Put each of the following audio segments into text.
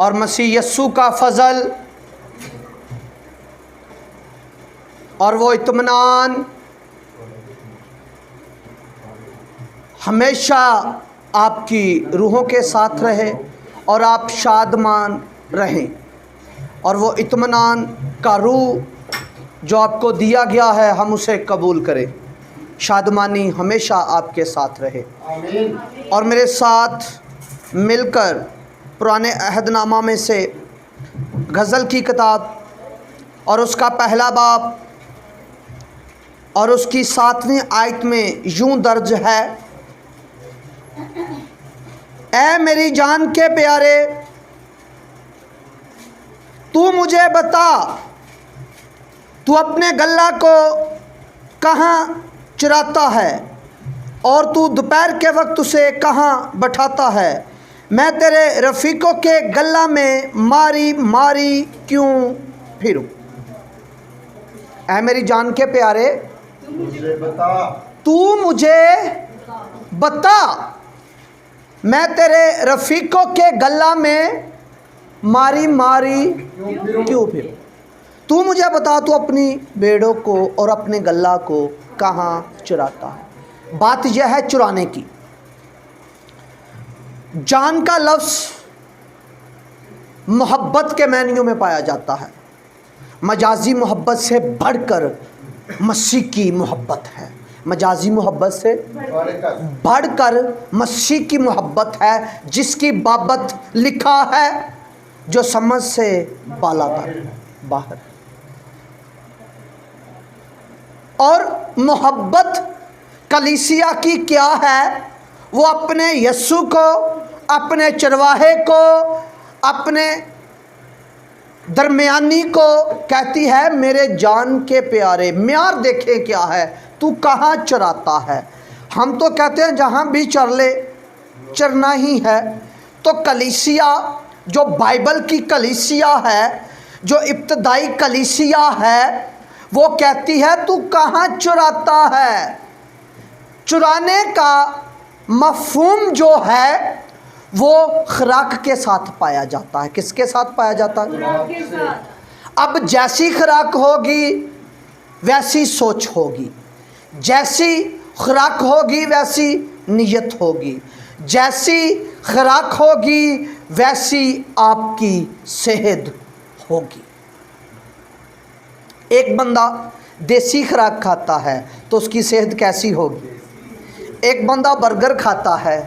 اور مسیح یسوع کا فضل اور وہ اطمینان ہمیشہ آپ کی روحوں کے ساتھ رہے اور آپ شادمان رہیں، اور وہ اطمینان کا روح جو آپ کو دیا گیا ہے ہم اسے قبول کریں۔ شادمانی ہمیشہ آپ کے ساتھ رہے۔ اور میرے ساتھ مل کر پرانے عہد نامہ میں سے غزل کی کتاب اور اس کا پہلا باب اور اس کی 7ویں آیت میں یوں درج ہے: اے میری جان کے پیارے، تو مجھے بتا، تو اپنے گلہ کو کہاں چراتا ہے اور تو دوپہر کے وقت اسے کہاں بٹھاتا ہے؟ میں تیرے رفیقوں کے گلہ میں ماری ماری کیوں پھروں؟ اے میری جان کے پیارے، تو مجھے بتا، میں تیرے رفیقوں کے گلہ میں ماری ماری کیوں پھروں؟ تو مجھے بتا، تو اپنی بھیڑوں کو اور اپنے گلہ کو کہاں چراتا ہے؟ بات یہ ہے چرانے کی۔ جان کا لفظ محبت کے معنیوں میں پایا جاتا ہے۔ مجازی محبت سے بڑھ کر مسیح کی محبت ہے۔ مجازی محبت سے بڑھ کر مسیح کی محبت ہے، جس کی بابت لکھا ہے جو سمجھ سے بالا تر باہر۔ اور محبت کلیسیا کی کیا ہے؟ وہ اپنے یسوع کو، اپنے چرواہے کو، اپنے درمیانی کو کہتی ہے میرے جان کے پیارے۔ معیار دیکھیں کیا ہے، تو کہاں چراتا ہے؟ ہم تو کہتے ہیں جہاں بھی چر لے، چرنا ہی ہے۔ تو کلیسیا جو بائبل کی کلیسیا ہے، جو ابتدائی کلیسیا ہے، وہ کہتی ہے تو کہاں چراتا ہے؟ چرانے کا مفہوم جو ہے وہ خوراک کے ساتھ پایا جاتا ہے۔ کس کے ساتھ پایا جاتا ہے؟ اب جیسی خوراک ہوگی ویسی سوچ ہوگی، جیسی خوراک ہوگی ویسی نیت ہوگی، جیسی خوراک ہوگی ویسی آپ کی صحت ہوگی۔ ایک بندہ دیسی خوراک کھاتا ہے تو اس کی صحت کیسی ہوگی؟ ایک بندہ برگر کھاتا ہے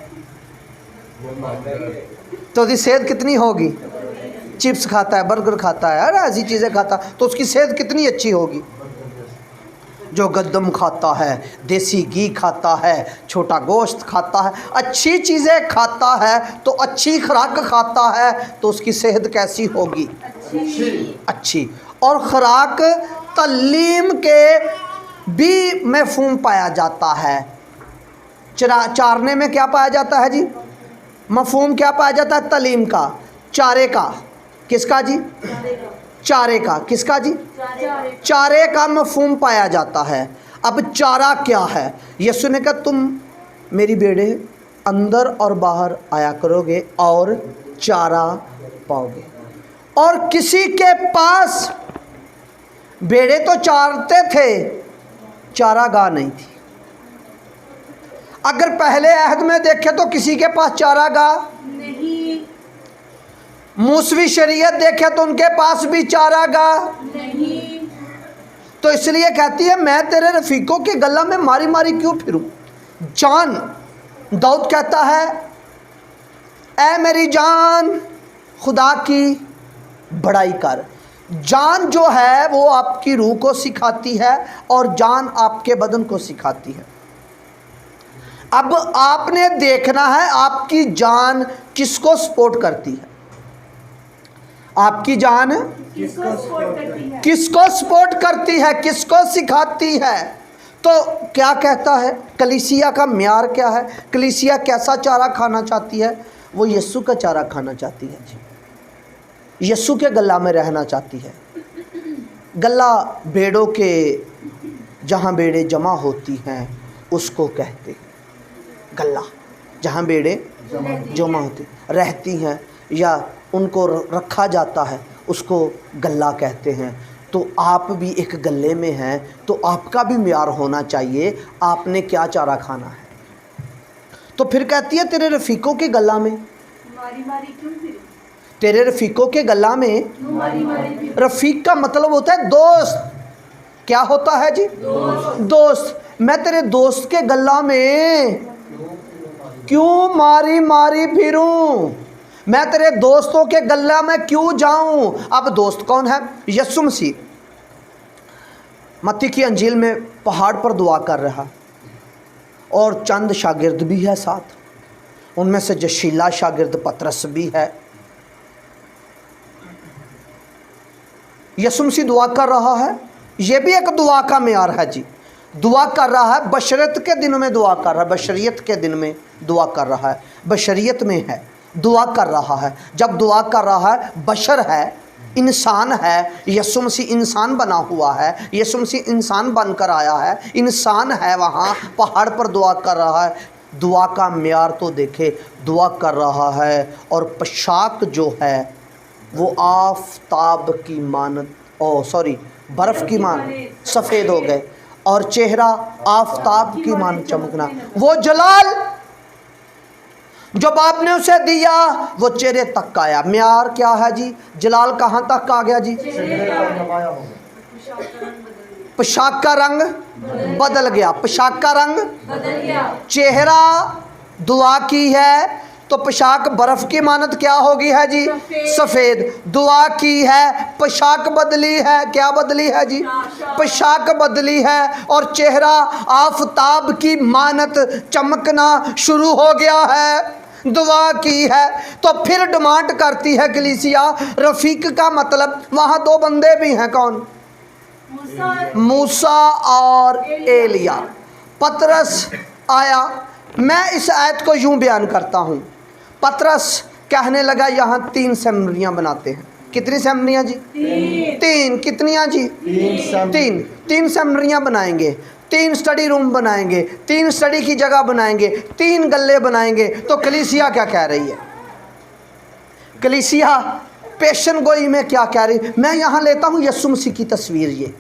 تو اس کی صحت کتنی ہوگی؟ چپس کھاتا ہے، برگر کھاتا ہے، ہر ایسی چیزیں کھاتا ہے تو اس کی صحت کتنی اچھی ہوگی؟ جو گندم کھاتا ہے، دیسی گھی کھاتا ہے، چھوٹا گوشت کھاتا ہے، اچھی چیزیں کھاتا ہے، تو اچھی خوراک کھاتا ہے تو اس کی صحت کیسی ہوگی؟ اچھی۔ اور خوراک تعلیم کے بھی مفہوم پایا جاتا ہے۔ چارنے میں کیا پایا جاتا ہے جی؟ مفہوم کیا پایا جاتا ہے؟ تعلیم کا، چارے کا۔ کس کا جی؟ چارے کا۔ کس کا جی؟ چارے کا مفہوم پایا جاتا ہے۔ اب چارہ کیا ہے؟ یسوع نے کہا تم میری بھیڑیں اندر اور باہر آیا کرو گے اور چارہ پاؤ گے۔ اور کسی کے پاس بھیڑیں تو چارتے تھے، چارہ گاہ نہیں تھی۔ اگر پہلے عہد میں دیکھے تو کسی کے پاس چارہ گاہ نہیں۔ موسوی شریعت دیکھے تو ان کے پاس بھی چارہ گاہ نہیں۔ تو اس لیے کہتی ہے میں تیرے رفیقوں کے گلہ میں ماری ماری کیوں پھروں؟ جان، داؤد کہتا ہے اے میری جان خدا کی بڑائی کر۔ جان جو ہے وہ آپ کی روح کو سکھاتی ہے اور جان آپ کے بدن کو سکھاتی ہے۔ اب آپ نے دیکھنا ہے آپ کی جان کس کو سپورٹ کرتی ہے۔ آپ کی جان کس کو سپورٹ کرتی ہے، کس کو سکھاتی ہے؟ تو کیا کہتا ہے کلیسیا کا معیار کیا ہے؟ کلیسیا کیسا چارہ کھانا چاہتی ہے؟ وہ یسوع کا چارہ کھانا چاہتی ہے جی، یسوع کے گلہ میں رہنا چاہتی ہے۔ گلہ بھیڑوں کے جہاں بھیڑیں جمع ہوتی ہیں اس کو کہتے ہیں گلہ، جہاں بھیڑیں جمع ہوتی رہتی ہیں۔ یا ان کو رکھا جاتا ہے اس کو گلہ کہتے ہیں۔ تو آپ بھی ایک گلے میں ہیں تو آپ کا بھی معیار ہونا چاہیے، آپ نے کیا چارہ کھانا ہے۔ تو پھر کہتی ہے تیرے رفیقوں کے گلہ میں ماری ماری کیوں پھر؟ تیرے رفیقوں کے گلہ میں، ماری ماری پھر؟ رفیق کا مطلب ہوتا ہے دوست۔ کیا ہوتا ہے جی؟ دوست۔ میں تیرے دوست کے گلہ میں کیوں ماری ماری پھروں، میں تیرے دوستوں کے گلہ میں کیوں جاؤں۔ اب دوست کون ہے؟ یسوع مسیح متی کی انجیل میں پہاڑ پر دعا کر رہا، اور چند شاگرد بھی ہے ساتھ، ان میں سے جشیلا شاگرد پطرس بھی ہے۔ یسوع مسیح دعا کر رہا ہے، یہ بھی ایک دعا کا معیار ہے جی۔ دعا کر رہا ہے، بشریت کے دن میں دعا کر رہا ہے، بشریت کے دن میں دعا کر رہا ہے، بشریت میں ہے، دعا کر رہا ہے۔ جب دعا کر رہا ہے، بشر ہے، انسان ہے، یسوع مسیح انسان بنا ہوا ہے، یسوع مسیح انسان بن کر آیا ہے، انسان ہے، وہاں پہاڑ پر دعا کر رہا ہے۔ دعا کا معیار تو دیکھے، دعا کر رہا ہے اور پوشاک جو ہے وہ آفتاب کی مانند برف کی مانند سفید ہو گئے، اور چہرہ آفتاب کی مانند چمکنا۔ وہ جلال جو باپ نے اسے دیا وہ چہرے تک آیا۔ معیار کیا ہے جی؟ جلال کہاں تک آ گیا جی؟ پوشاک کا رنگ بدل گیا، پوشاک کا رنگ بدل گیا۔ چہرہ دعا کی ہے تو پوشاک برف کی مانند کیا ہوگی ہے جی؟ سفید۔ دعا کی ہے، پوشاک بدلی ہے، کیا بدلی ہے جی؟ پوشاک بدلی ہے، اور چہرہ آفتاب کی مانند چمکنا شروع ہو گیا ہے۔ دعا کی ہے تو پھر ڈیمانڈ کرتی ہے کلیسیا، رفیق کا مطلب وہاں دو بندے بھی ہیں، کون؟ موسیٰ اور ایلیا۔ پطرس آیا، میں اس آیت کو یوں بیان کرتا ہوں، پطرس کہنے لگا یہاں 3 سیمریاں بناتے ہیں۔ کتنی سیمریاں جی؟ 3۔ کتنیاں جی؟ 3 سیمریاں بنائیں گے، 3 سٹڈی روم بنائیں گے، 3 سٹڈی کی جگہ بنائیں گے، 3 گلے بنائیں گے۔ تو کلیسیا کیا کہہ رہی ہے؟ کلیسیا پیشن گوئی میں کیا کہہ رہی ہے؟ میں یہاں لیتا ہوں یسوع مسیح کی تصویر، یہ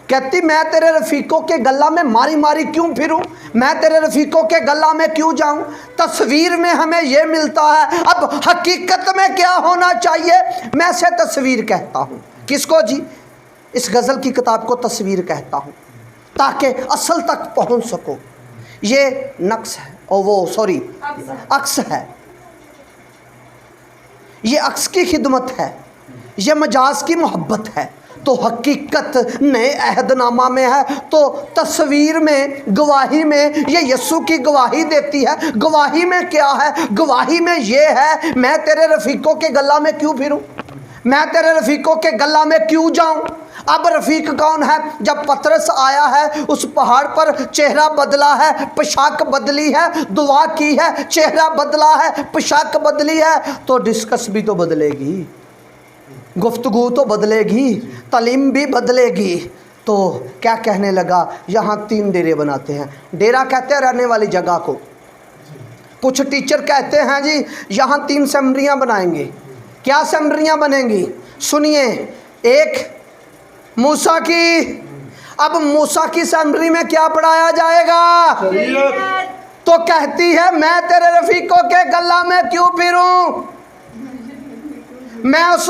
کہتی میں تیرے رفیقوں کے گلہ میں ماری ماری کیوں پھروں، میں تیرے رفیقوں کے گلہ میں کیوں جاؤں۔ تصویر میں ہمیں یہ ملتا ہے، اب حقیقت میں کیا ہونا چاہیے؟ میں سے تصویر کہتا ہوں۔ کس کو جی؟ اس غزل کی کتاب کو تصویر کہتا ہوں، تاکہ اصل تک پہنچ سکو۔ یہ نقص ہے، اور وہ عکس ہے، یہ عکس کی خدمت ہے، یہ مجاز کی محبت ہے۔ تو حقیقت نئے عہد نامہ میں ہے، تو تصویر میں، گواہی میں یہ یسوع کی گواہی دیتی ہے۔ گواہی میں کیا ہے؟ گواہی میں یہ ہے، میں تیرے رفیقوں کے گلہ میں کیوں پھروں، میں تیرے رفیقوں کے گلہ میں کیوں جاؤں۔ اب رفیق کون ہے؟ جب پطرس آیا ہے اس پہاڑ پر، چہرہ بدلا ہے، پوشاک بدلی ہے، دعا کی ہے، چہرہ بدلا ہے، پوشاک بدلی ہے، تو ڈسکس بھی تو بدلے گی، گفتگو تو بدلے گی، تعلیم بھی بدلے گی۔ تو کیا کہنے لگا؟ یہاں 3 ڈیرے بناتے ہیں۔ ڈیرا کہتے ہیں رہنے والی جگہ کو۔ کچھ ٹیچر کہتے ہیں جی یہاں 3 سیمریاں بنائیں گے۔ کیا سیمریاں بنیں گی؟ سنیے، ایک موسیٰ کی، اب موسیٰ کی سیمری میں کیا پڑھایا جائے گا؟ تو کہتی ہے میں تیرے رفیقوں کے گلہ میں کیوں پھروں، میں اس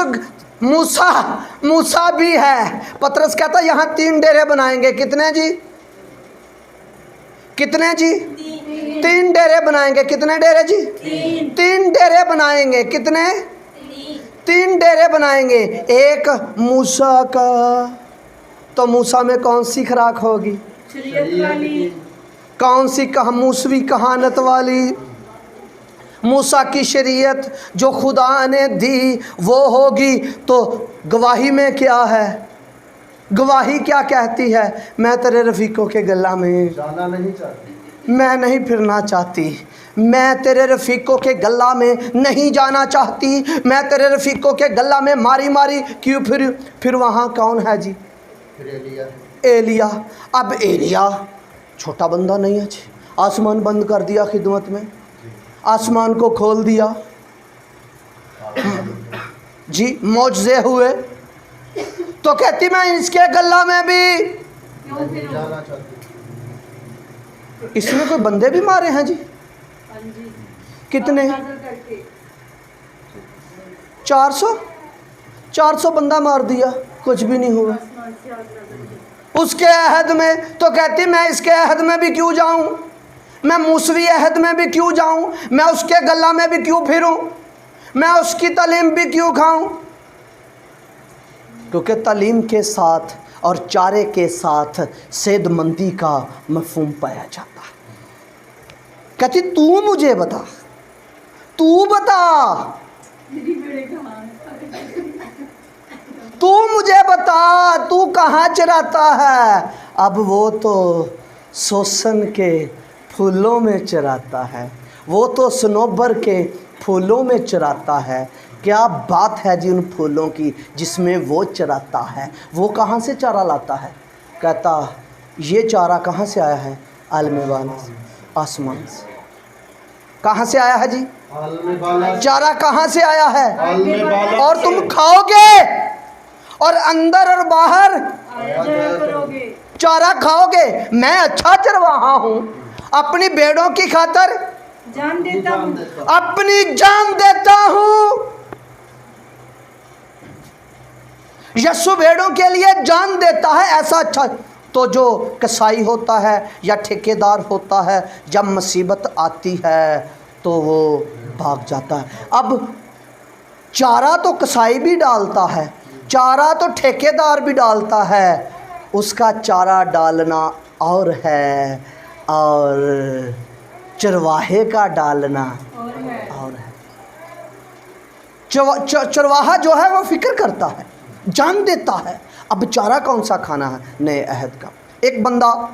موسیٰ بھی ہے۔ پطرس کہتا ہے یہاں 3 ڈیرے بنائیں گے۔ کتنے جی؟ کتنے جی؟ 3 ڈیرے بنائیں گے۔ کتنے ڈیرے جی؟ 3 ڈیرے بنائیں گے۔ کتنے؟ 3 ڈیرے بنائیں گے۔ ایک موسیٰ کا، تو موسیٰ میں کون سی خوراک ہوگی؟ کون سی موسوی کہانت والی؟ موسیٰ کی شریعت جو خدا نے دی وہ ہوگی۔ تو گواہی میں کیا ہے؟ گواہی کیا کہتی ہے؟ میں تیرے رفیقوں کے گلہ میں جانا نہیں چاہتی، میں نہیں پھرنا چاہتی، میں تیرے رفیقوں کے گلہ میں نہیں جانا چاہتی، میں تیرے رفیقوں کے گلہ میں ماری ماری کیوں پھر وہاں کون ہے جی؟ ایلیا۔ اب ایلیا چھوٹا بندہ نہیں ہے جی، آسمان بند کر دیا خدمت میں، आसमान को खोल दिया जी, मौजज़े हुए। तो कहती मैं इसके गला में भी, क्यों फिरूं? इसमें कोई बंदे भी मारे हैं जी? हाँ जी। कितने? नाज़र करके 400 बंदा मार दिया, कुछ भी नहीं हुआ। आसमान से आग नाज़र की। उसके अहद में तो कहती मैं इसके अहद में भी क्यों जाऊं, मैं मूसवी अहद में भी क्यों जाऊं, मैं उसके गला में भी क्यों फिरूं, मैं उसकी तालीम भी क्यों खाऊं। क्योंकि तालीम के साथ और चारे के साथ सेधमंदी का मफहूम पाया जाता है। कहती तू मुझे बता, तू बता, मेरी बेड़े कहाँ तू मुझे बता, तू कहाँ चराता है। अब वो तो सोसन के फूलों में चराता है, वो तो सनोबर के फूलों में चराता है। क्या बात है जी उन फूलों की जिसमें वो चराता है। वो कहाँ से चारा लाता है? कहता ये चारा कहाँ से आया है? आलम बाला, आसमान से। कहाँ से आया है जी? चारा कहाँ से आया है? और तुम खाओगे और अंदर और बाहर आया जाया करोगे। चारा खाओगे। मैं अच्छा चरवाहा हूँ, अपनी भेड़ों की खातर जान देता हूँ। अपनी जान देता हूँ। यीशु भेड़ों के लिए जान देता है। ऐसा अच्छा तो जो कसाई होता है या ठेकेदार होता है, जब मुसीबत आती है तो वो भाग जाता है। अब चारा तो कसाई भी डालता है, चारा तो ठेकेदार भी डालता है। उसका चारा डालना और है और चरवाहे का डालना और है। चरवाहा जो है वो फिक्र करता है, जान देता है। अब चारा कौन सा खाना है? नए अहद का। एक बंदा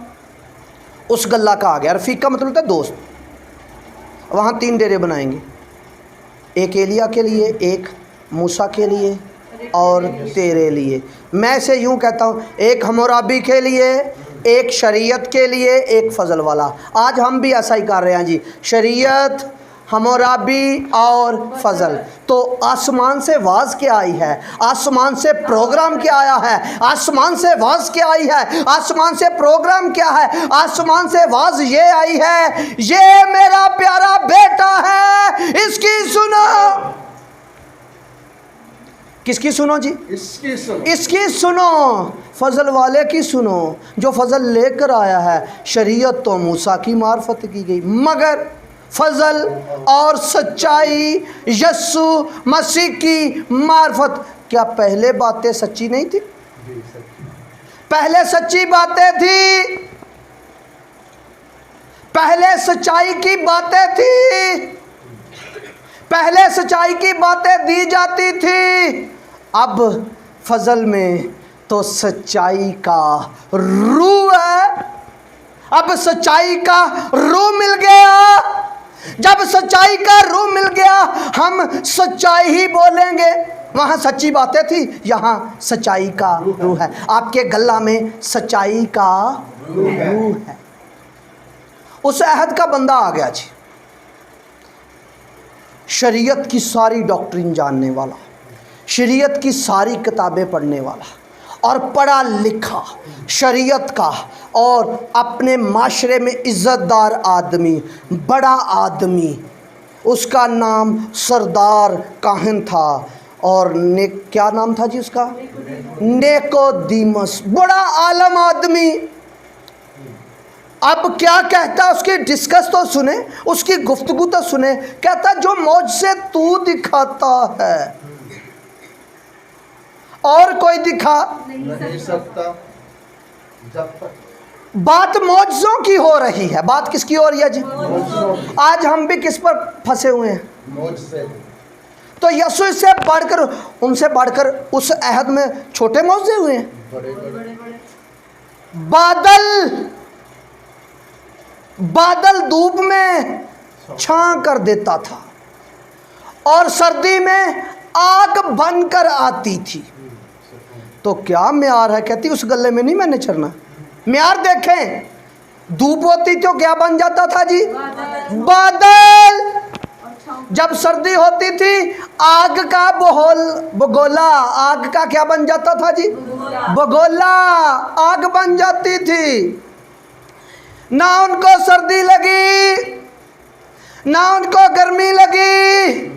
उस गल्ला का आ गया। रफ़ीक का मतलब होता है दोस्त। वहाँ 3 डेरे बनाएंगे, एक एलिया के लिए, एक मूसा के लिए और तेरे लिए। मैं से यूँ कहता हूँ, एक हमोराबी के लिए, एक शरीयत के लिए, एक फजल वाला। आज हम भी ऐसा ही कर रहे हैं जी, शरीयत, हमोराबी और फजल। तो आसमान से वाज क्या आई है, आसमान से प्रोग्राम क्या आया है, आसमान से वाज क्या आई है, आसमान से प्रोग्राम क्या है। आसमान से वाज ये आई है, ये मेरा प्यारा बेटा है, इसकी सुनो। किसकी सुनो जी? इसकी सुनो। फजल वाले की सुनो, जो फजल लेकर आया है। शरीयत तो मूसा की मार्फत की गई, मगर फजल और सच्चाई यीशु मसीह की मार्फत। क्या पहले बातें सच्ची नहीं थी? पहले सच्ची बातें थी, पहले सच्चाई की बातें थी, पहले सच्चाई की बातें दी जाती थी। अब फजल में तो सच्चाई का रूह है। अब सच्चाई का रूह मिल गया। जब सच्चाई का रूह मिल गया, हम सच्चाई ही बोलेंगे। वहाँ सच्ची बातें थी, यहाँ सच्चाई का रूह है। आपके गला में सच्चाई का रूह है। उस अहद का बंदा आ गया जी, शरीयत की सारी डॉक्ट्रिन जानने वाला, शरीयत की सारी किताबें पढ़ने वाला और पढ़ा लिखा शरीयत का, और अपने माशरे में इज़्ज़तदार आदमी, बड़ा आदमी। उसका नाम सरदार काहिन था। और क्या नाम था जी उसका? निकोदीमस। बड़ा आलम आदमी। अब क्या कहता, उसकी डिस्कस तो सुने, उसकी गुफ्तगू तो सुने। कहता जो मौजज़े तू दिखाता है और कोई दिखा नहीं सकता। जब तक बात मौजज़ों की हो रही है। बात किसकी हो रही है जी? आज हम भी किस पर फंसे हुए हैं? मौज से तो यीशु से बढ़कर, उनसे बढ़कर उस अहद में छोटे मौजज़े हुए हैं। बड़े बादल धूप में छां कर देता था और सर्दी में आग बनकर आती थी। तो क्या म्यार है? कहती उस गले में नहीं मैंने चरना। म्यार देखें, धूप होती तो क्या बन जाता था जी? बादल। जब सर्दी होती थी आग का बगोला, आग का क्या बन जाता था जी? बगोला, आग बन जाती थी। ना उनको सर्दी लगी, ना उनको गर्मी लगी,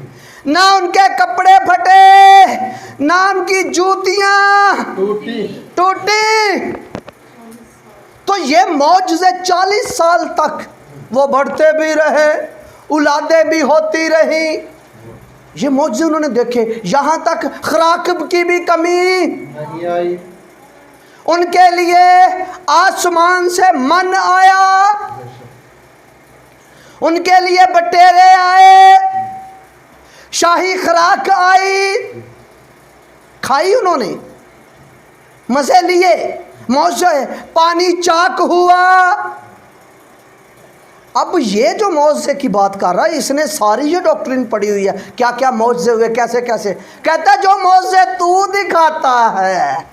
ना उनके कपड़े फटे, ना उनकी जूतियां टूटी। तो ये मौजज़े 40 साल तक वो बढ़ते भी रहे, औलादें भी होती रही। ये मौजज़े उन्होंने देखे। यहाँ तक खुराक की भी कमी नहीं आई। उनके लिए आसमान से मन आया, उनके लिए बटेरे आए, शाही खुराक आई, खाई उन्होंने, मज़े लिए, मौजे, पानी चाक हुआ। अब ये जो मौजे की बात कर रहा है, इसने सारी ये डॉक्ट्रिन पढ़ी हुई है, क्या क्या मौजे हुए, कैसे कैसे। कहता है जो मौजे तू दिखाता है,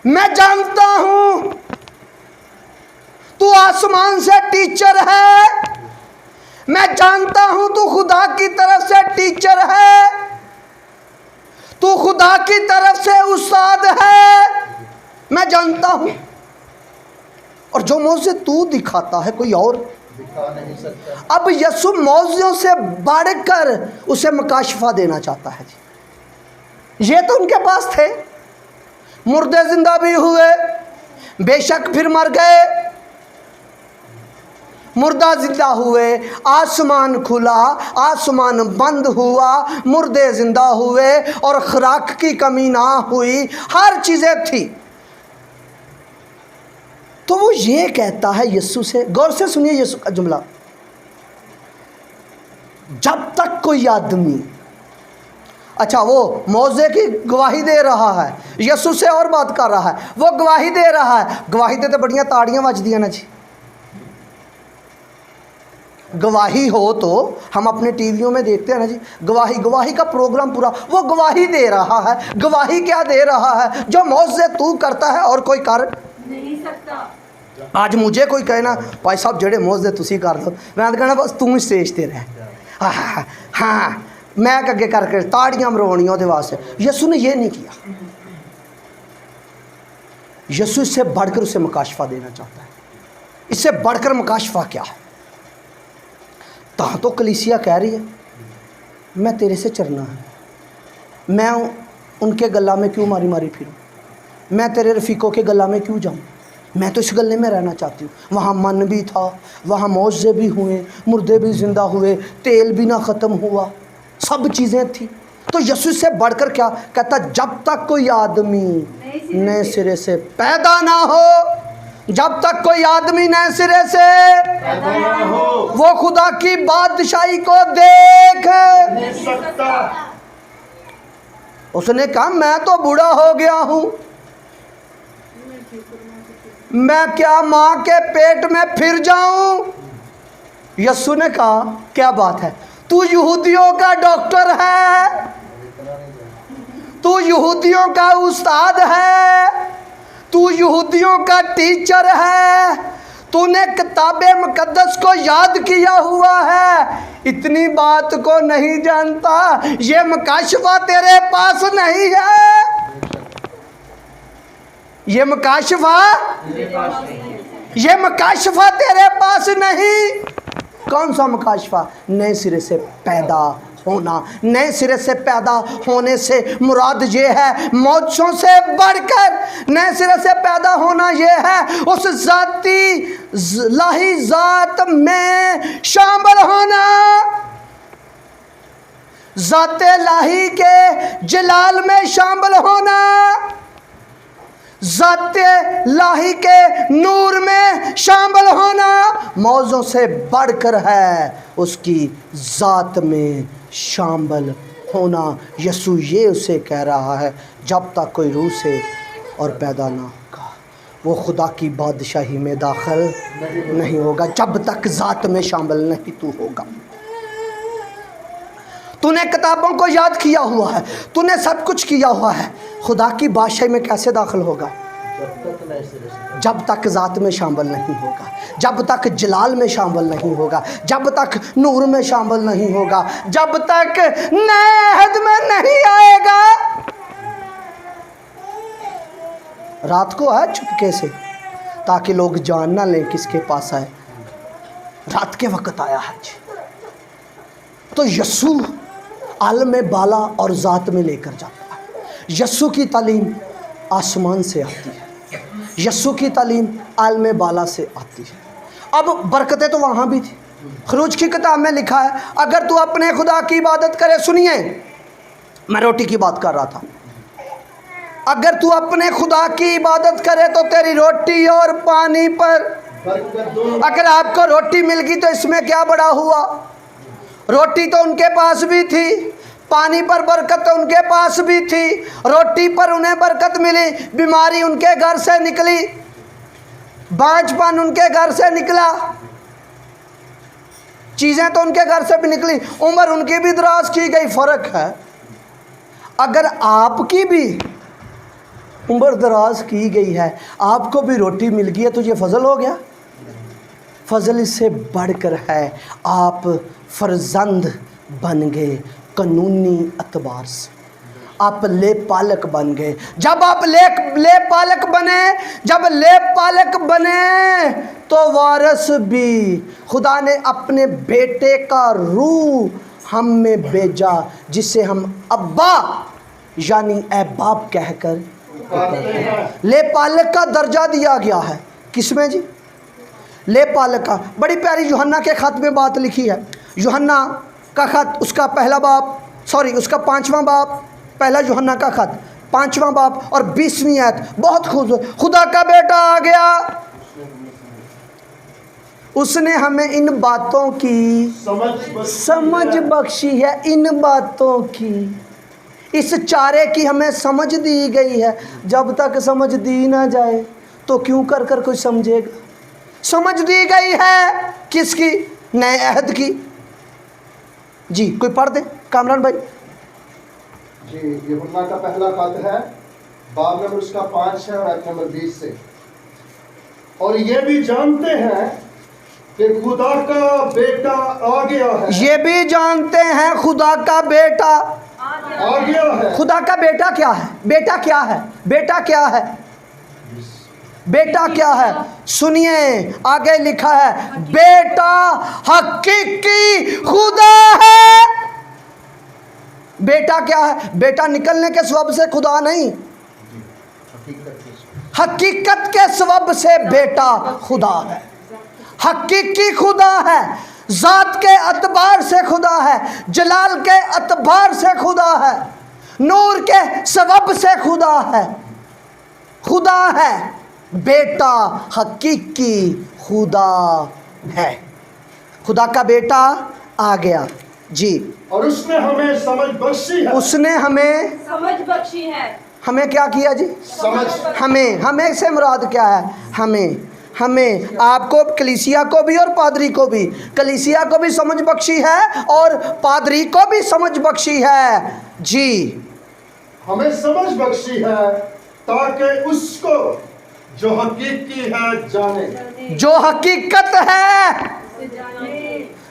मैं जानता हूं तू आसमान से टीचर है, मैं जानता हूं तू खुदा की तरफ से टीचर है, तू खुदा की तरफ से उस्ताद है, मैं जानता हूं। और जो मौजे तू दिखाता है कोई और दिखा नहीं सकता। अब यीशु मौजों से बढ़कर उसे मकाशफा देना चाहता है जी। ये तो उनके पास थे, मुर्दे जिंदा भी हुए, बेशक फिर मर गए, मुर्दा जिंदा हुए, आसमान खुला, आसमान बंद हुआ, मुर्दे जिंदा हुए और खुराक की कमी ना हुई, हर चीज़ें थी। तो वो ये कहता है यीशु से, गौर से सुनिए यीशु का जुमला, जब तक कोई आदमी, अच्छा वो मौजे की गवाही दे रहा है, यीशु से और बात कर रहा है, वो गवाही दे रहा है, गवाही देते बढ़िया ताड़ियां बज दिया ना जी। गवाही हो तो हम अपने टीवियों में देखते हैं ना जी, गवाही का प्रोग्राम पूरा, वो गवाही दे रहा है। गवाही क्या दे रहा है? जो मौजे तू करता है और कोई कर नहीं सकता। आज मुझे कोई कहना भाई साहब जेड़े मौजे तुसी कर दो, मैं तो कहना बस तू ही स्टेज ते रह, हाँ मैं अगे करके ताड़ियां मरवानियां ਉਹਦੇ वास्ते। यीशु ने ये नहीं किया। यीशु इससे बढ़कर उसे मकाशफा देना चाहता है। इससे बढ़कर मकाशफा क्या है? तो कलीसिया कह रही है मैं तेरे से चलना है, मैं उनके गला में क्यों मारी मारी फिरूं, मैं तेरे रफ़ीकों के गला में क्यों जाऊं, मैं तो इस गले में रहना चाहती हूँ। वहाँ मन भी था, वहाँ मौजे भी हुए, मुर्दे भी ज़िंदा हुए, तेल भी ना ख़त्म हुआ, सब चीज़ें थी। तो यीशु से बढ़कर क्या कहता? जब तक कोई आदमी नए सिरे से पैदा ना हो, जब तक कोई आदमी नए सिरे से पैदा ना हो, वो खुदा की बादशाही को देख नहीं सकता। उसने कहा मैं तो बूढ़ा हो गया हूँ, मैं क्या माँ के पेट में फिर जाऊं? यीशु ने कहा क्या बात है, तू यहूदियों का डॉक्टर है, तू यहूदियों का उस्ताद है, तू यहूदियों का टीचर है, तूने किताबे मुकद्दस को याद किया हुआ है, इतनी बात को नहीं जानता, ये मकाशफा तेरे पास नहीं है, ये मकाशफा तेरे पास नहीं। कौन सा मकाशफा? नए सिरे से पैदा होना। नए सिरे से पैदा होने से मुराद ये है, मौजों से बढ़कर नए सिरे से पैदा होना ये है उस ज़ाती लाही ज़ात में शामिल होना, ज़ाते लाही के जलाल में शामिल होना, ज़ाते लाही के नूर में शामिल होना। मौजों से बढ़कर है उसकी ज़ात में शामिल होना। यीशु ये उसे कह रहा है, जब तक कोई रूह से और पैदा ना होगा वो खुदा की बादशाही में दाखिल नहीं होगा, जब तक ज़ात में शामिल नहीं तू होगा। तूने किताबों को याद किया हुआ है, तूने सब कुछ किया हुआ है, खुदा की बादशाही में कैसे दाखिल होगा? जब तक नए सिरे से जब तक ज़ात में शामिल नहीं होगा, जब तक जलाल में शामिल नहीं होगा, जब तक नूर में शामिल नहीं होगा, जब तक नए अहद में नहीं आएगा। रात को आया चुपके से ताकि लोग जान ना लें किसके पास आए। रात के वक्त आया है जी। तो यस्सु आलम बाला और ज़ात में लेकर जाता है। यस्सु की तालीम आसमान से आती है, यस्सु की तालीम आलम बाला से आती है। अब बरकतें तो वहाँ भी थी। खरूज की किताब में लिखा है, अगर तू अपने खुदा की इबादत करे, सुनिए मैं रोटी की बात कर रहा था, अगर तू अपने खुदा की इबादत करे तो तेरी रोटी और पानी पर बरकत दोनों। अगर आपको रोटी मिल गई तो इसमें क्या बड़ा हुआ। रोटी तो उनके पास भी थी, पानी पर बरकत तो उनके पास भी थी। रोटी पर उन्हें बरकत मिली, बीमारी उनके घर से निकली, बांझपन उनके घर से निकला, चीज़ें तो उनके घर से भी निकली, उम्र उनकी भी दराज की गई। फ़र्क है, अगर आपकी भी उम्र दराज की गई है, आपको भी रोटी मिल गई है, तो ये फजल हो गया। फजल इससे बढ़कर है, आप फर्जंद बन गए कानूनी अतबार से, आप ले पालक बन गए। जब आप ले पालक बने, जब ले पालक बने तो वारस भी। खुदा ने अपने बेटे का रूह हम में भेजा, जिसे हम अब्बा यानी ए बाप कहकर ले पालक का दर्जा दिया गया है। किसमें जी? ले पालक का। बड़ी प्यारी यूहन्ना के खत में बात लिखी है। यूहन्ना का खत, उसका पहला बाप, उसका 5वां बाप, पहला यूहन्ना का खत 5वां बाप और 20वीं आयत, बहुत खूबसूरत। खुदा का बेटा आ गया, उसने हमें इन बातों की समझ बख्शी है। इन बातों की, इस चारे की हमें समझ दी गई है। जब तक समझ दी ना जाए तो क्यों कर कर कुछ समझेगा। समझ दी गई है किसकी? नए अहद की। जी कोई पढ़ दे कामरान भाई। जी, यूहन्ना का पहला खत है, बाब नंबर उसका 5 है और आयत नंबर 20 से। और ये भी जानते हैं कि खुदा का बेटा आ गया है। ये भी जानते हैं खुदा का बेटा आ गया है। खुदा का बेटा क्या है? बेटा क्या है? बेटा क्या है? बेटा क्या है? सुनिए आगे लिखा है, बेटा हकीकी खुदा है। बेटा क्या है? बेटा निकलने के सबब से खुदा नहीं, हकीकत के सबब से बेटा खुदा है। हकीकी खुदा है, ज़ात के अतबार से खुदा है, जलाल के अतबार से खुदा है, नूर के सबब से खुदा है। खुदा है, बेटा हकीकी खुदा है। खुदा का बेटा आ गया जी, और उसने हमें समझ बख्शी है। उसने हमें समझ बख्शी है। हमें क्या किया जी? समझ। हमें से मुराद क्या है? हमें आपको, कलीसिया को भी और पादरी को भी, कलीसिया को भी समझ बख्शी है और पादरी को भी समझ बख्शी है जी। हमें समझ बख्शी है ताकि उसको जो हकीकी है जाने। जो हकीकत है,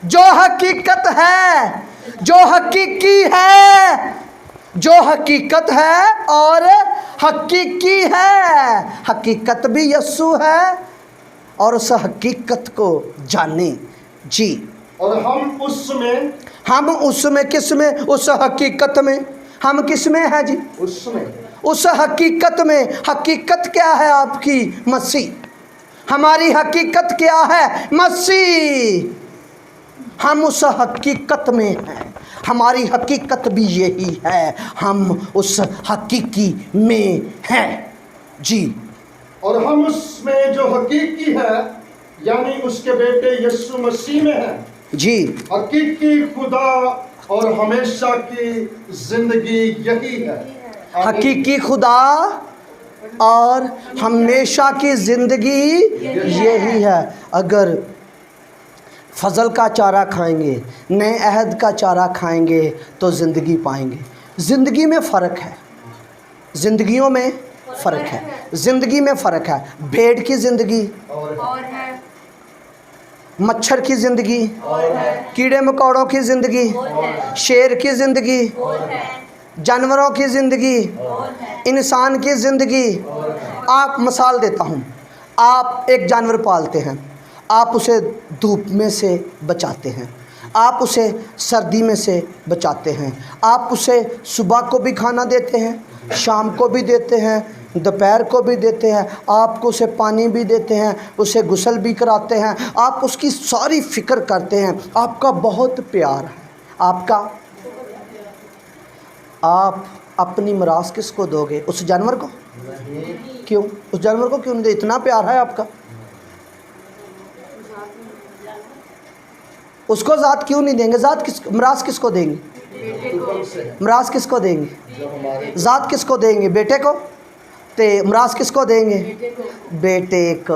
जो हकीकत है, जो हकीकी है, जो हकीकत है और हकीकी है। हकीकत भी यस्सु है और उस हकीकत को जाने जी। और हम उसमें किस में? उस हकीकत में। हम किस में है जी? उसमें, उस हकीकत में। हकीकत क्या है आपकी? मसीह। हमारी हकीकत क्या है? मसीह। हम उस हकीकत में हैं, हमारी हकीकत भी यही है, हम उस हकीकी में हैं जी। और हम उसमें जो हकीकी है यानी उसके बेटे यीशु मसीह में है जी। हकीकी खुदा और हमेशा की जिंदगी यही है। हकीकी खुदा और हमेशा की ज़िंदगी यही है। अगर फजल का चारा खाएंगे, नए अहद का चारा खाएंगे तो ज़िंदगी पाएंगे। ज़िंदगी में फ़र्क है, ज़िंदगियों में فرق ہے, زندگی میں فرق ہے. بھیڑ کی زندگی, اور ہے, مچھر کی زندگی, اور ہے, کیڑے مکوڑوں کی زندگی, شیر کی زندگی, اور ہے, جانوروں کی زندگی, اور ہے, انسان کی زندگی. آپ مثال دیتا ہوں, آپ ایک جانور پالتے ہیں, آپ اسے دھوپ میں سے بچاتے ہیں, آپ اسے سردی میں سے بچاتے ہیں, آپ اسے صبح کو بھی کھانا دیتے ہیں, شام کو بھی دیتے ہیں, دوپہر کو بھی دیتے ہیں, آپ کو اسے پانی بھی دیتے ہیں, اسے غسل بھی کراتے ہیں, آپ اس کی ساری فکر کرتے ہیں. آپ کا بہت پیار ہے. آپ کا, آپ اپنی میراث کس کو دو گے؟ اس جانور کو؟ کیوں؟ اس جانور کو کیوں نہیں دے؟ اتنا پیار ہے آپ کا, اس کو ذات کیوں نہیں دیں گے؟ ذات کس, میراث کس کو دیں گے؟ میراث کس کو دیں گے؟ ذات کس کو دیں گے؟ بیٹے کو. تے میراث کس کو دیں گے؟ بیٹے کو.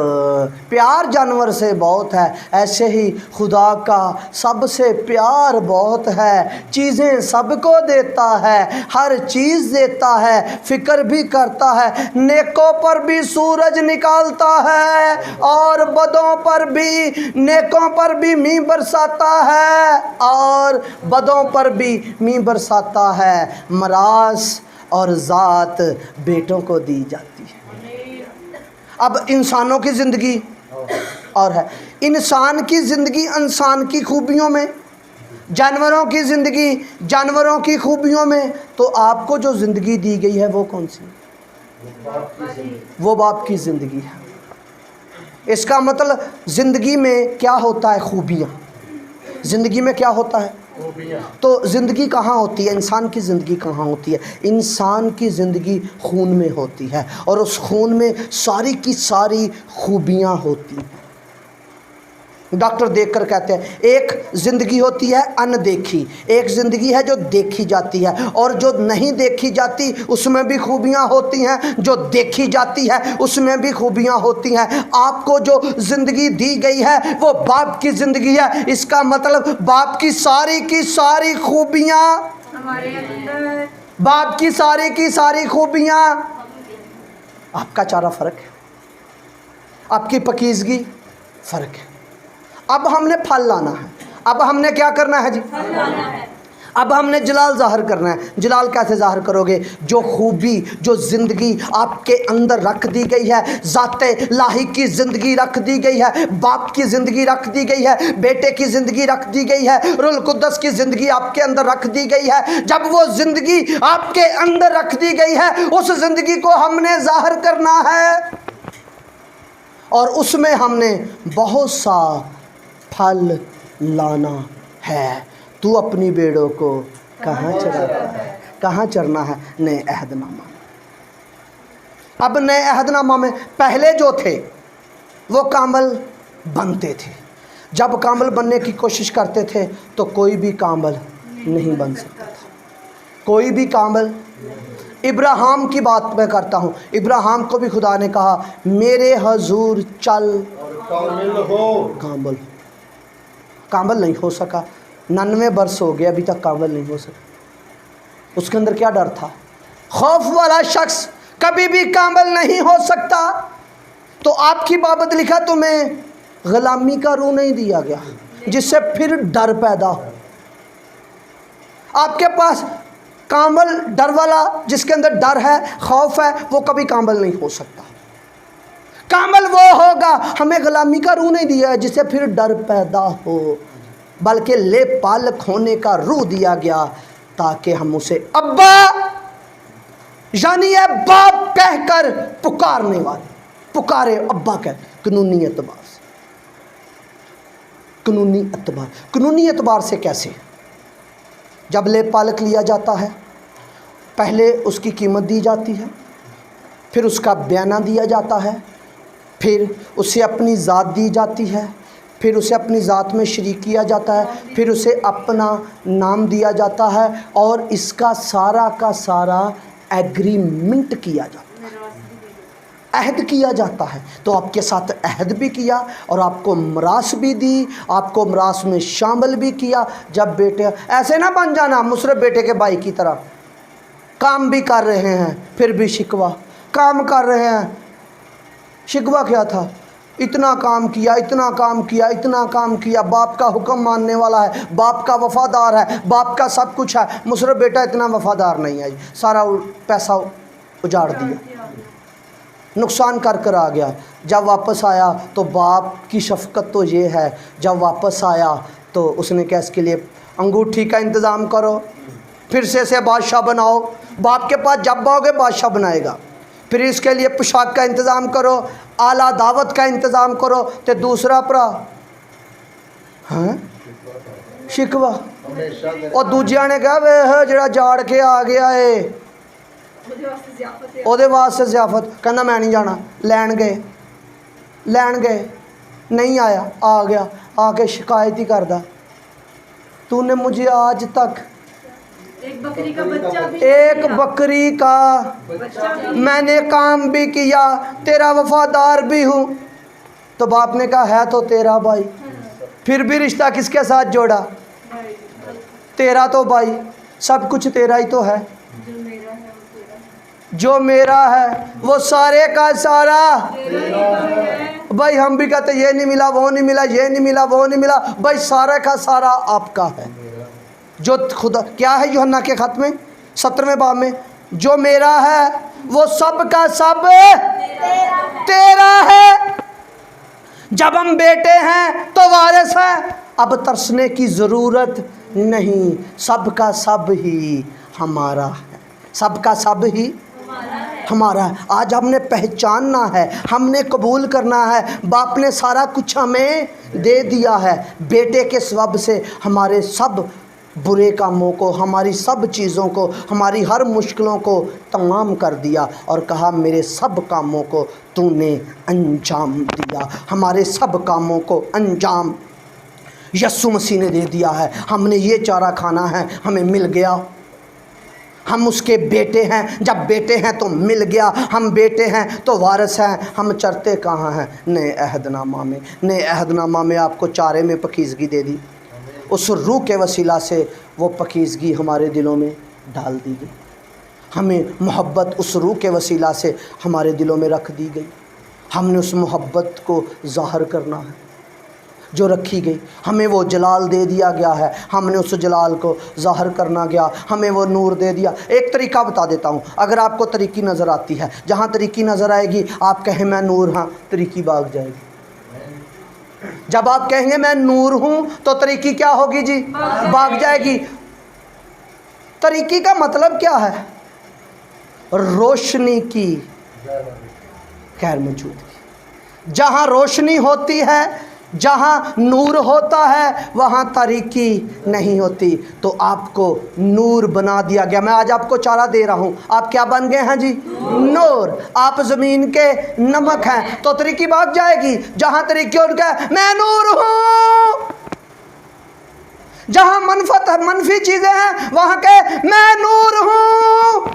پیار جانور سے بہت ہے, ایسے ہی خدا کا سب سے پیار بہت ہے. چیزیں سب کو دیتا ہے, ہر چیز دیتا ہے, فکر بھی کرتا ہے, نیکوں پر بھی سورج نکالتا ہے اور بدوں پر بھی, نیکوں پر بھی مینہ برساتا ہے اور بدوں پر بھی مینہ برساتا ہے. میراث اور ذات بیٹوں کو دی جاتی ہے. اب انسانوں کی زندگی اور ہے, انسان کی زندگی انسان کی خوبیوں میں, جانوروں کی زندگی جانوروں کی خوبیوں میں. تو آپ کو جو زندگی دی گئی ہے وہ کون سی؟ وہ باپ کی زندگی ہے. اس کا مطلب زندگی میں کیا ہوتا ہے؟ خوبیاں. زندگی میں کیا ہوتا ہے؟ تو زندگی کہاں ہوتی ہے؟ انسان کی زندگی کہاں ہوتی ہے؟ انسان کی زندگی خون میں ہوتی ہے, اور اس خون میں ساری کی ساری خوبیاں ہوتی ہیں. ڈاکٹر دیکھ کر کہتے ہیں ایک زندگی ہوتی ہے ان دیکھی, ایک زندگی ہے جو دیکھی جاتی ہے, اور جو نہیں دیکھی جاتی اس میں بھی خوبیاں ہوتی ہیں, جو دیکھی جاتی ہے اس میں بھی خوبیاں ہوتی ہیں. آپ کو جو زندگی دی گئی ہے وہ باپ کی زندگی ہے. اس کا مطلب باپ کی ساری خوبیاں ہمارے اندر, باپ کی ساری خوبیاں. آپ کا چارہ فرق ہے, آپ کی پاکیزگی فرق ہے. اب ہم نے پھل لانا ہے, اب ہم نے کیا کرنا ہے جی؟ اب ہم نے جلال ظاہر کرنا ہے. جلال کیسے ظاہر کرو گے؟ جو خوبی, جو زندگی آپ کے اندر رکھ دی گئی ہے, ذات الہی کی زندگی رکھ دی گئی ہے, باپ کی زندگی رکھ دی گئی ہے, بیٹے کی زندگی رکھ دی گئی ہے, روح القدس کی زندگی آپ کے اندر رکھ دی گئی ہے. جب وہ زندگی آپ کے اندر رکھ دی گئی ہے, اس زندگی کو ہم نے ظاہر کرنا ہے, اور اس میں ہم نے بہت سا پھل لانا ہے. تو اپنی بیڑوں کو کہاں چراتا ہے؟ کہاں چرنا ہے؟ نئے عہد نامہ. اب نئے عہد نامہ میں پہلے جو تھے وہ کامل بنتے تھے. جب کامل بننے کی کوشش کرتے تھے تو کوئی بھی کامل نہیں بن سکتا تھا, کوئی بھی کامل. ابراہیم کی بات میں کرتا ہوں. ابراہیم کو بھی خدا نے کہا میرے حضور چل کامل ہو. کامل نہیں ہو سکا. 99 برس ہو گئے ابھی تک کامل نہیں ہو سکا. اس کے اندر کیا ڈر تھا؟ خوف والا شخص کبھی بھی کامل نہیں ہو سکتا. تو آپ کی بابت لکھا تمہیں غلامی کا روح نہیں دیا گیا جس سے پھر ڈر پیدا ہو. آپ کے پاس کامل ڈر والا جس کے اندر ڈر ہے, خوف ہے, وہ کبھی کامل نہیں ہو سکتا. کامل وہ ہوگا, ہمیں غلامی کا روح نہیں دیا ہے جس سے پھر ڈر پیدا ہو, بلکہ لے پالک ہونے کا روح دیا گیا تاکہ ہم اسے ابا یعنی باپ کہہ کر پکارنے والے پکارے. ابا کہتے قانونی اعتبار سے. قانونی اعتبار سے کیسے؟ جب لے پالک لیا جاتا ہے پہلے اس کی قیمت دی جاتی ہے, پھر اس کا بیانہ دیا جاتا ہے, پھر اسے اپنی ذات دی جاتی ہے, پھر اسے اپنی ذات میں شریک کیا جاتا ہے, پھر اسے اپنا نام دیا جاتا ہے, اور اس کا سارا ایگریمنٹ کیا جاتا ہے, عہد کیا جاتا ہے. تو آپ کے ساتھ عہد بھی کیا اور آپ کو میراث بھی دی, آپ کو میراث میں شامل بھی کیا. جب بیٹے ایسے نہ بن جانا مصرف بیٹے کے بھائی کی طرح, کام بھی کر رہے ہیں پھر بھی شکوہ, काम कर रहे हैं। शिकवा क्या था? इतना काम किया, इतना काम किया, इतना काम किया, बाप का हुक्म मानने वाला है, बाप का वफादार है, बाप का सब कुछ है। मुसरफ बेटा इतना वफादार नहीं है, सारा पैसा उजाड़ दिया, नुकसान कर आ गया। जब वापस आया तो बाप की शफकत तो ये है, जब वापस आया तो उसने क्या इसके लिए अंगूठी का इंतज़ाम करो, फिर से बादशाह बनाओ। बाप के पास जब आओगे बादशाह बनाएगा। फिर इसके लिए पोशाक का इंतज़ाम करो, आला दावत का इंतज़ाम करो। तो दूसरा भरा हाँ शिकवा। हमेशा दिन और दूजिया ने कहा वे जरा जाड़ के आ गया है, ਉਹਦੇ ਵਾਸਤੇ ज़ियाफत। कहना मैं नहीं जाना। लैन गए नहीं आया, आ गया, आके शिकायत ही करदा, तूने मुझे आज तक एक बकरी का बच्चा भी एक बकरी का मैंने काम भी किया, तेरा वफादार भी हूँ। तो बाप ने कहा है तो तेरा भाई, फिर भी रिश्ता किसके साथ जोड़ा? तेरा तो भाई, सब कुछ तेरा ही तो है। जो मेरा है वो सारे का सारा भाई। हम भी कहते ये नहीं मिला, वो नहीं मिला, ये नहीं मिला, वो नहीं मिला, भाई सारा का सारा आपका है। जो खुदा क्या है यूहन्ना के खत में 17वें बाब में, जो मेरा है वो सब का सब तेरा है। जब हम बेटे हैं तो वारिस है, अब तरसने की ज़रूरत नहीं, सब का सब ही हमारा है, सब का सब ही हमारा है। आज हमने पहचानना है, हमने कबूल करना है, बाप ने सारा कुछ हमें दे दिया है। बेटे के सबब से हमारे सब बुरे कामों को, हमारी सब चीज़ों को, हमारी हर मुश्किलों को तमाम कर दिया और कहा मेरे सब कामों को तूने अंजाम दिया। हमारे सब कामों को अंजाम यस्सु मसीह ने दे दिया है। हमने ये चारा खाना है, हमें मिल गया। हम उसके बेटे हैं, जब बेटे हैं तो मिल गया, हम बेटे हैं तो वारिस हैं। हम चरते कहाँ हैं? नए अहदनामा में। नए अहदनामा में आपको चारे में पकीज़गी दे दी, उस रूह के वसीला से वो पकीज़गी हमारे दिलों में डाल दी गई। हमें मोहब्बत उस रूह के वसीला से हमारे दिलों में रख दी गई। हमने उस मोहब्बत को ज़ाहिर करना है जो रखी गई। हमें वो जलाल दे दिया गया है, हमने उस जलाल को ज़ाहिर करना गया। हमें वो नूर दे दिया। एक तरीका बता देता हूँ, अगर आपको तरीकी नज़र आती है, जहाँ तरीकी नज़र आएगी आप कहें मैं नूर हाँ, तरीकी भाग जाएगी। जब आप कहेंगे मैं नूर हूँ तो तरीकी क्या होगी जी? भाग जाएगी। तरीकी का मतलब क्या है? रोशनी की गैर मौजूदगी। जहाँ रोशनी होती है, जहाँ नूर होता है, वहाँ तारीकी नहीं होती। तो आपको नूर बना दिया गया। मैं आज आपको चारा दे रहा हूँ, आप क्या बन गए हैं जी? नूर। आप ज़मीन के नमक हैं, तो तरीकी भाग जाएगी। जहाँ तरीकी उनका मैं नूर हूँ, जहाँ मनफी चीज़ें हैं वहाँ के मैं नूर हूँ।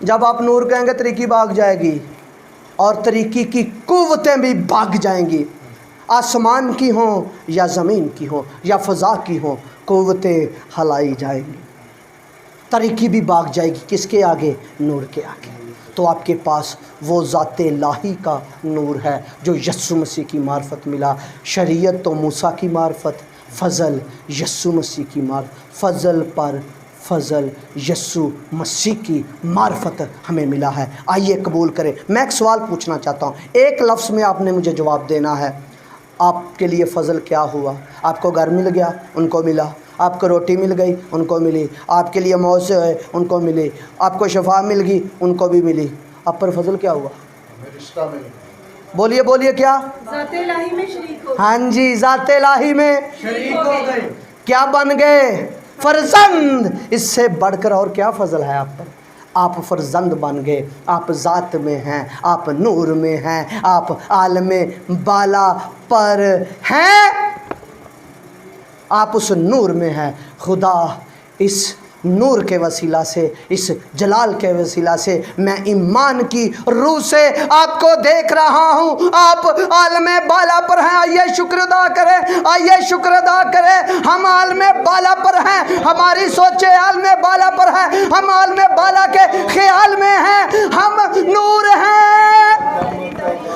जब आप नूर कहेंगे तरीकी भाग जाएगी और तरीकी की कुव्वतें भी भाग जाएंगी। आसमान की हों या ज़मीन की हों या फ़ज़ा की हों, कुव्वतें हलाई जाएंगी, तरीकी भी भाग जाएगी। किसके आगे? नूर के आगे। तो आपके पास वो ज़ाते लाही का नूर है जो यस्सु मसीह की मार्फत मिला। शरीयत तो मूसा की मार्फत, फ़ज़ल यस्सु मसीह की मार्फत, फ़ज़ल पर फ़ज़ल यस्सु मसीह की मार्फत हमें मिला है। आइए कबूल करें। मैं एक सवाल पूछना चाहता हूँ, एक लफ्ज़ में आपने मुझे जवाब देना है। आपके लिए फ़ज़ल क्या हुआ? आपको घर मिल गया, उनको मिला। आपको रोटी मिल गई, उनको मिली। आपके लिए मौत से है, उनको मिली। आपको शफा मिल गई, उनको भी मिली। आप पर फ़ज़ल क्या हुआ? रिश्ता में बोलिए बोलिए क्या? ज़ाते इलाही में शरीक हो। हाँ जी, ज़ाते इलाही में शरीक हो गए। क्या बन गए? फर्जंद। इससे बढ़कर और क्या फ़ज़ल है आप पर? आप फर्जंद बन गए। आप ज़ात में हैं, आप नूर में हैं, आप आलमे बाला पर हैं, आप उस नूर में हैं। खुदा इस नूर के वसीला से, इस जलाल के वसीला से मैं ईमान की रूह से आपको देख रहा हूँ। आप आलम बाला पर हैं। आइए शुक्र अदा करें, आइए शुक्र अदा करें। हम आलम बाला पर हैं, हमारी सोचें आलम बाला पर हैं, हम आलम बाला के ख्याल में हैं। हम नूर हैं,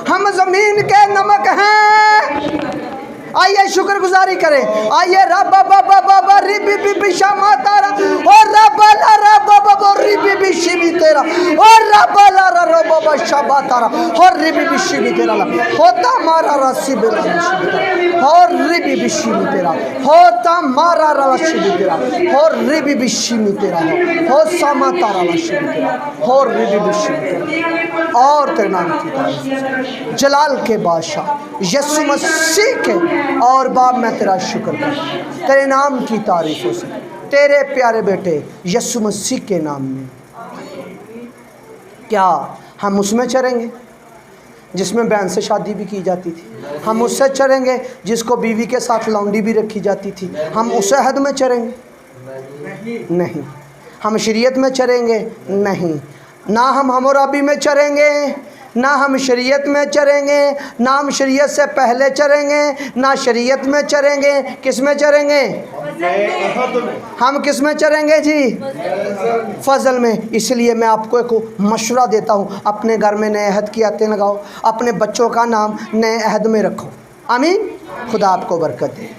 हम ज़मीन के नमक हैं। आइए शुक्रगुजारी करें। आइए रब बाबा बाबा रिबी बिबी शामा तारा और रबला रब बाबा रिबी बिशी भी तेरा और रबला रब बाबा शाबा तारा और रिबी बिशी भी तेरा होता मारा रसी बेला और रिबी बिशी भी तेरा होता मारा रसी भी तेरा और रिबी बिशी भी तेरा हो सामा तारा रसी भी तेरा और रिबी बिशी भी तेरा और तेरे नाम की तारीफ। जलाल के बादशाह यीशु मसीह के और बाप मैं तेरा शुक्र करता तेरे नाम की तारीफ़ों से, तेरे प्यारे बेटे यीशु मसीह के नाम में। क्या हम उसमें चलेंगे जिसमें बहन से शादी भी की जाती थी? हम उससे चलेंगे जिसको बीवी के साथ लौंडी भी रखी जाती थी? हम उस अहद में चलेंगे? नहीं। हम शरीयत में चलेंगे? नहीं। ना हम हम्मुराबी में चलेंगे, ना हम शरीयत में चलेंगे, ना हम शरीयत से पहले चलेंगे, ना शरीयत में चलेंगे। किस में चलेंगे? हम किस में चलेंगे जी? फजल में। इसलिए मैं आपको एक मशवरा देता हूँ, अपने घर में नए अहद की आयतें लगाओ, अपने बच्चों का नाम नए अहद में रखो। आमीन। खुदा आपको बरकत दे।